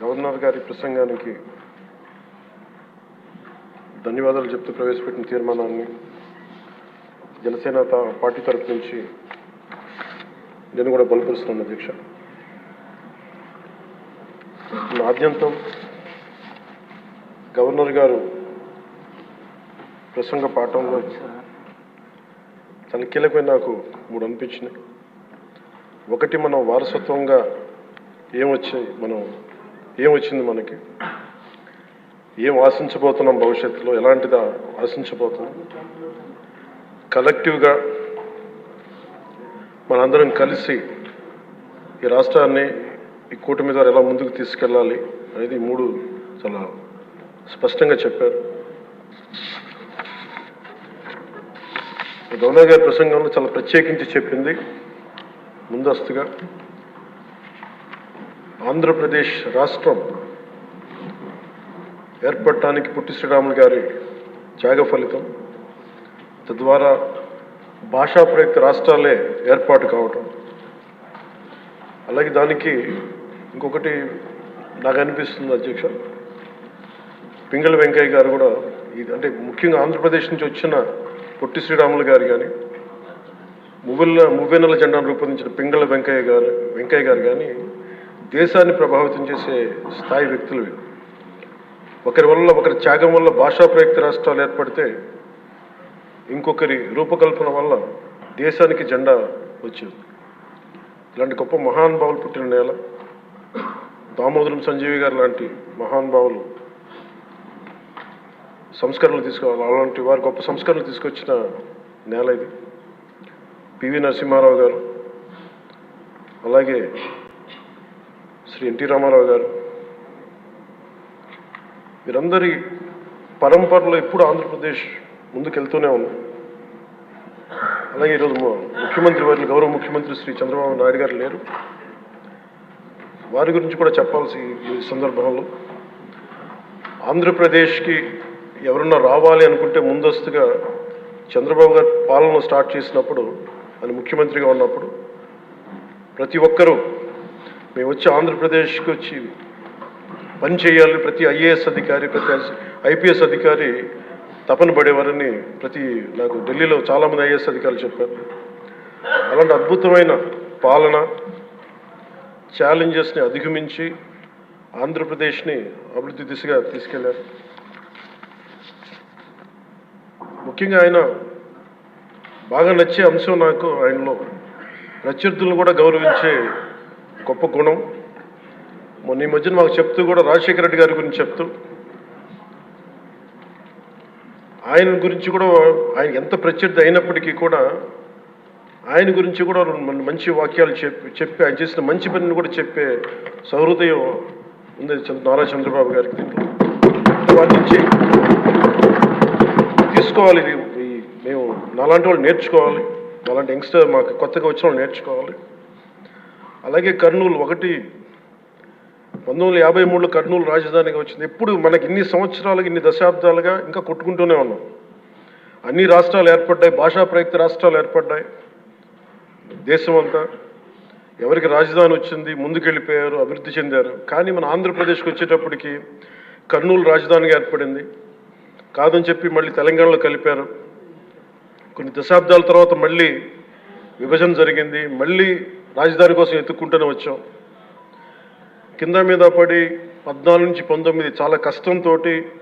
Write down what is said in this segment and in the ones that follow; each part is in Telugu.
గవర్నర్ గారి ప్రసంగానికి ధన్యవాదాలు చెప్తూ ప్రవేశపెట్టిన తీర్మానాన్ని జనసేన పార్టీ తరఫు నుంచి నేను కూడా బలపరుస్తున్నాను అధ్యక్ష. ఆద్యంతం గవర్నర్ గారు ప్రసంగ పాఠంలో చాలా కీలకమైన నాకు 3 అనిపించినాయి. ఒకటి, మనం వారసత్వంగా ఏమొచ్చింది, మనకి ఏం ఆశించబోతున్నాం, భవిష్యత్తులో ఎలాంటిదా ఆశించబోతున్నాం, కలెక్టివ్గా మనందరం కలిసి ఈ రాష్ట్రాన్ని ఈ కూటమి ద్వారా ఎలా ముందుకు తీసుకెళ్ళాలి అనేది 3 చాలా స్పష్టంగా చెప్పారు. గవర్నర్ గారి ప్రసంగంలో చాలా ప్రత్యేకించి చెప్పింది ముందస్తుగా ఆంధ్రప్రదేశ్ రాష్ట్రం ఏర్పడటానికి పొట్టి శ్రీరాములు గారి త్యాగ ఫలితం, తద్వారా భాషా ప్రయుక్త రాష్ట్రాలే ఏర్పాటు కావటం. అలాగే దానికి ఇంకొకటి నాకు అనిపిస్తుంది అధ్యక్ష, పింగళి వెంకయ్య గారు కూడా అంటే ముఖ్యంగా ఆంధ్రప్రదేశ్ నుంచి వచ్చిన పొట్టి శ్రీరాములు గారు కానీ, మువ్వెన్నెల జెండాను రూపొందించిన పింగళి వెంకయ్య గారు కానీ దేశాన్ని ప్రభావితం చేసే స్థాయి వ్యక్తులు. ఒకరి త్యాగం వల్ల భాషా ప్రయుక్త రాష్ట్రాలు ఏర్పడితే ఇంకొకరి రూపకల్పన వల్ల దేశానికి జెండా వచ్చింది. ఇలాంటి గొప్ప మహానుభావులు పుట్టిన నేల. దామోదరం సంజీవి గారు లాంటి మహానుభావులు సంస్కరణలు తీసుకోవాలి, అలాంటి వారు గొప్ప సంస్కరణలు తీసుకొచ్చిన నేల ఇది. పివి నరసింహారావు గారు, అలాగే శ్రీ ఎన్టీ రామారావు గారు, వీరందరి పరంపరలో ఎప్పుడు ఆంధ్రప్రదేశ్ ముందుకెళ్తూనే ఉంది. అలాగే ఈరోజు గౌరవ ముఖ్యమంత్రి శ్రీ చంద్రబాబు నాయుడు గారు లేరు, వారి గురించి కూడా చెప్పాల్సి ఈ సందర్భంలో. ఆంధ్రప్రదేశ్కి ఎవరన్నా రావాలి అనుకుంటే ముందస్తుగా చంద్రబాబు గారు పాలన స్టార్ట్ చేసినప్పుడు, ఆయన ముఖ్యమంత్రిగా ఉన్నప్పుడు ప్రతి ఒక్కరూ మేము వచ్చి ఆంధ్రప్రదేశ్కి వచ్చి పని చేయాలి, ప్రతి ఐఏఎస్ అధికారి, ప్రతి ఐపీఎస్ అధికారి తపన పడేవారని నాకు ఢిల్లీలో చాలామంది ఐఏఎస్ అధికారులు చెప్పారు. అలాంటి అద్భుతమైన పాలన, ఛాలెంజెస్ని అధిగమించి ఆంధ్రప్రదేశ్ని అభివృద్ధి దిశగా తీసుకెళ్లారు. ముఖ్యంగా ఆయన బాగా నచ్చే అంశం నాకు ఆయనలో ప్రత్యర్థులను కూడా గౌరవించే గొప్ప గుణం. మొన్న ఈ మధ్యన మాకు చెప్తూ కూడా రాజశేఖర రెడ్డి గారి గురించి చెప్తూ ఆయన గురించి కూడా, ఆయన ఎంత ప్రత్యర్థి అయినప్పటికీ కూడా ఆయన గురించి కూడా మంచి వాక్యాలు చెప్పి ఆయన చేసిన మంచి పనిని కూడా చెప్పే సహృదయం ఉంది నారా చంద్రబాబు గారికి. దీంట్లో వాటి నుంచి తీసుకోవాలి, ఇది మేము నాలాంటి వాళ్ళు నేర్చుకోవాలి, అలాంటి యంగ్స్టర్ మాకు కొత్తగా వచ్చిన వాళ్ళు నేర్చుకోవాలి. అలాగే కర్నూలు 1953లో కర్నూలు రాజధానిగా వచ్చింది. ఎప్పుడు మనకి ఇన్ని సంవత్సరాలుగా, ఇన్ని దశాబ్దాలుగా ఇంకా కొట్టుకుంటూనే ఉన్నాం. అన్ని రాష్ట్రాలు ఏర్పడ్డాయి, భాషా ప్రయుక్త రాష్ట్రాలు ఏర్పడ్డాయి దేశం అంతా. ఎవరికి రాజధాని వచ్చింది, ముందుకెళ్ళిపోయారు, అభివృద్ధి చెందారు. కానీ మన ఆంధ్రప్రదేశ్కి వచ్చేటప్పటికి కర్నూలు రాజధానిగా ఏర్పడింది. కాదని చెప్పి మళ్ళీ తెలంగాణలో కలిపారు. కొన్ని దశాబ్దాల తర్వాత మళ్ళీ విభజన జరిగింది, మళ్ళీ రాజధాని కోసం ఎత్తుక్కుంటూనే వచ్చాం. కింద మీద పడి 14 నుంచి 19 చాలా కష్టంతో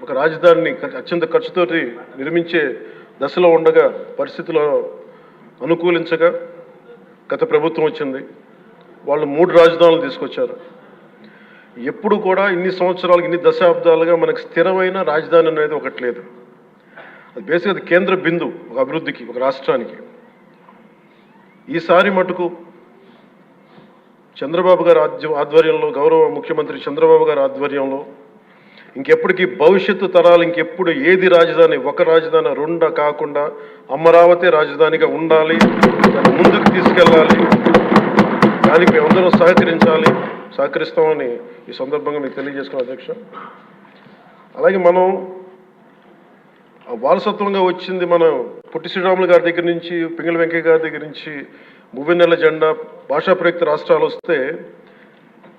ఒక రాజధానిని అత్యంత ఖర్చుతోటి నిర్మించే దశలో ఉండగా పరిస్థితులు అనుకూలించగా గత ప్రభుత్వం వచ్చింది. వాళ్ళు 3 రాజధానులు తీసుకొచ్చారు. ఎప్పుడు కూడా ఇన్ని సంవత్సరాలుగా, ఇన్ని దశాబ్దాలుగా మనకు స్థిరమైన రాజధాని అనేది ఒకటి లేదు. అది బేసిక్గా అది కేంద్ర బిందువు ఒక అభివృద్ధికి, ఒక రాష్ట్రానికి. ఈసారి మటుకు చంద్రబాబు గారి ఆధ్వర్యంలో, గౌరవ ముఖ్యమంత్రి చంద్రబాబు గారి ఆధ్వర్యంలో ఇంకెప్పటికీ భవిష్యత్తు తరాలు ఇంకెప్పుడు ఏది రాజధాని, ఒక రాజధాని 2 కాకుండా అమరావతి రాజధానిగా ఉండాలి, దాన్ని ముందుకు తీసుకెళ్ళాలి. దానికి మేమందరం సహకరిస్తామని ఈ సందర్భంగా మీకు తెలియజేసుకున్నాం అధ్యక్ష. అలాగే మనం వారసత్వంగా వచ్చింది, మనం పొట్టి శ్రీరాములు గారి దగ్గర నుంచి, పింగళి వెంకయ్య గారి దగ్గర నుంచి మువ్వెన్నెల జెండా, భాషా ప్రయుక్త రాష్ట్రాలు వస్తే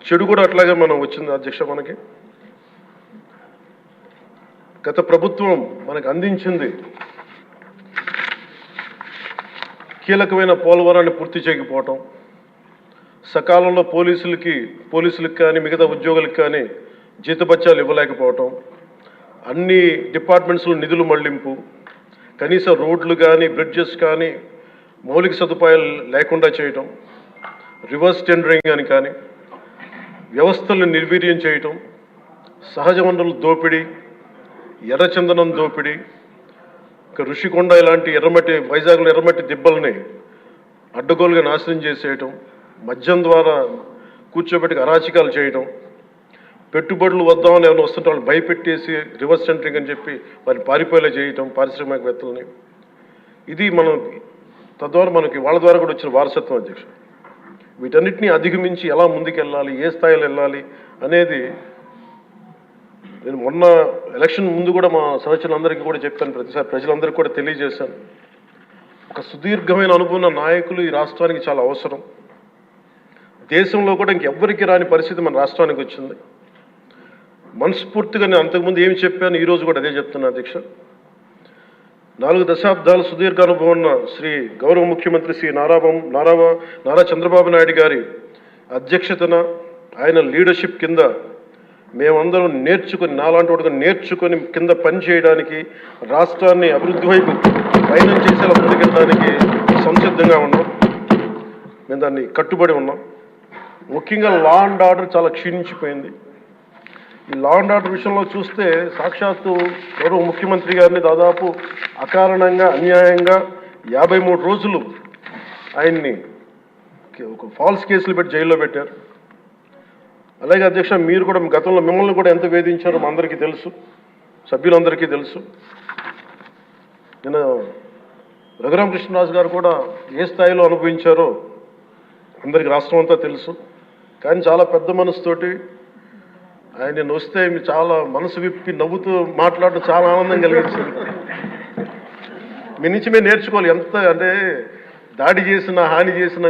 చెడు కూడా అట్లాగే మనం వచ్చింది అధ్యక్ష. మనకి గత ప్రభుత్వం మనకు అందించింది కీలకమైన పోలవరాన్ని పూర్తి చేయకపోవటం, సకాలంలో పోలీసులకు కానీ మిగతా ఉద్యోగులకు కానీ జీతభత్యాలు ఇవ్వలేకపోవటం, అన్ని డిపార్ట్మెంట్స్లో నిధులు మళ్లింపు, కనీస రోడ్లు కానీ బ్రిడ్జెస్ కానీ మౌలిక సదుపాయాలు లేకుండా చేయటం, రివర్స్ టెండరింగ్ అని కానీ వ్యవస్థలను నిర్వీర్యం చేయటం, సహజ వనరుల దోపిడీ, ఎర్రచందనం దోపిడీ, ఋషికొండ ఇలాంటి వైజాగ్లో ఎర్రమట్టి దిబ్బల్ని అడ్డగోలుగా నాశనం చేసేయటం, మద్యం ద్వారా కూర్చోబెట్టి అరాచకాలు చేయటం, పెట్టుబడులు వద్దామని ఎవరైనా వస్తుంటే వాళ్ళు భయపెట్టేసి రివర్స్ టెండరింగ్ అని చెప్పి వారిని పారిపోయేలా చేయటం పారిశ్రామికవేత్తలని. ఇది మనం తద్వారా మనకి వాళ్ళ ద్వారా కూడా వచ్చిన వారసత్వం అధ్యక్ష. వీటన్నిటిని అధిగమించి ఎలా ముందుకెళ్ళాలి, ఏ స్థాయిలో వెళ్ళాలి అనేది నేను మొన్న ఎలక్షన్ ముందు కూడా మా సహచరులందరికీ కూడా చెప్పాను, ప్రతిసారి ప్రజలందరికీ కూడా తెలియజేశాను. ఒక సుదీర్ఘమైన అనుభవం నాయకులు ఈ రాష్ట్రానికి చాలా అవసరం. దేశంలో కూడా ఇంకెవ్వరికి రాని పరిస్థితి మన రాష్ట్రానికి వచ్చింది. మనస్ఫూర్తిగా నేను అంతకుముందు ఏమి చెప్పాను, ఈరోజు కూడా అదే చెప్తున్నా అధ్యక్ష. 4 దశాబ్దాల సుదీర్ఘ అనుభవం ఉన్న శ్రీ గౌరవ ముఖ్యమంత్రి శ్రీ నారా చంద్రబాబు నాయుడు గారి అధ్యక్షతన ఆయన లీడర్షిప్ కింద మేమందరం నేర్చుకుని, నాలాంటి వాడుగా నేర్చుకొని కింద పనిచేయడానికి, రాష్ట్రాన్ని అభివృద్ధి వైపు పయనం చేసేలా ముందుకెళ్ళడానికి సంసిద్ధంగా ఉన్నాం. మేము దాన్ని కట్టుబడి ఉన్నాం. ముఖ్యంగా లా అండ్ ఆర్డర్ చాలా క్షీణించిపోయింది. ఈ లా అండ్ ఆర్డర్ విషయంలో చూస్తే సాక్షాత్తు గౌరవ ముఖ్యమంత్రి గారిని దాదాపు అకారణంగా అన్యాయంగా 53 రోజులు ఆయన్ని ఒక ఫాల్స్ కేసులు పెట్టి జైల్లో పెట్టారు. అలాగే అధ్యక్ష, మీరు కూడా గతంలో మిమ్మల్ని కూడా ఎంత వేధించారో మా అందరికీ తెలుసు, సభ్యులందరికీ తెలుసు. నేను రఘురామకృష్ణరాజు గారు కూడా ఏ స్థాయిలో అనుభవించారో అందరికీ రాష్ట్రం అంతా తెలుసు. కానీ చాలా పెద్ద మనసుతోటి ఆయన వస్తే చాలా మనసు విప్పి నవ్వుతూ మాట్లాడడం చాలా ఆనందం కలిగించింది. మీ నుంచి మేము నేర్చుకోవాలి. ఎంత అంటే దాడి చేసిన, హాని చేసిన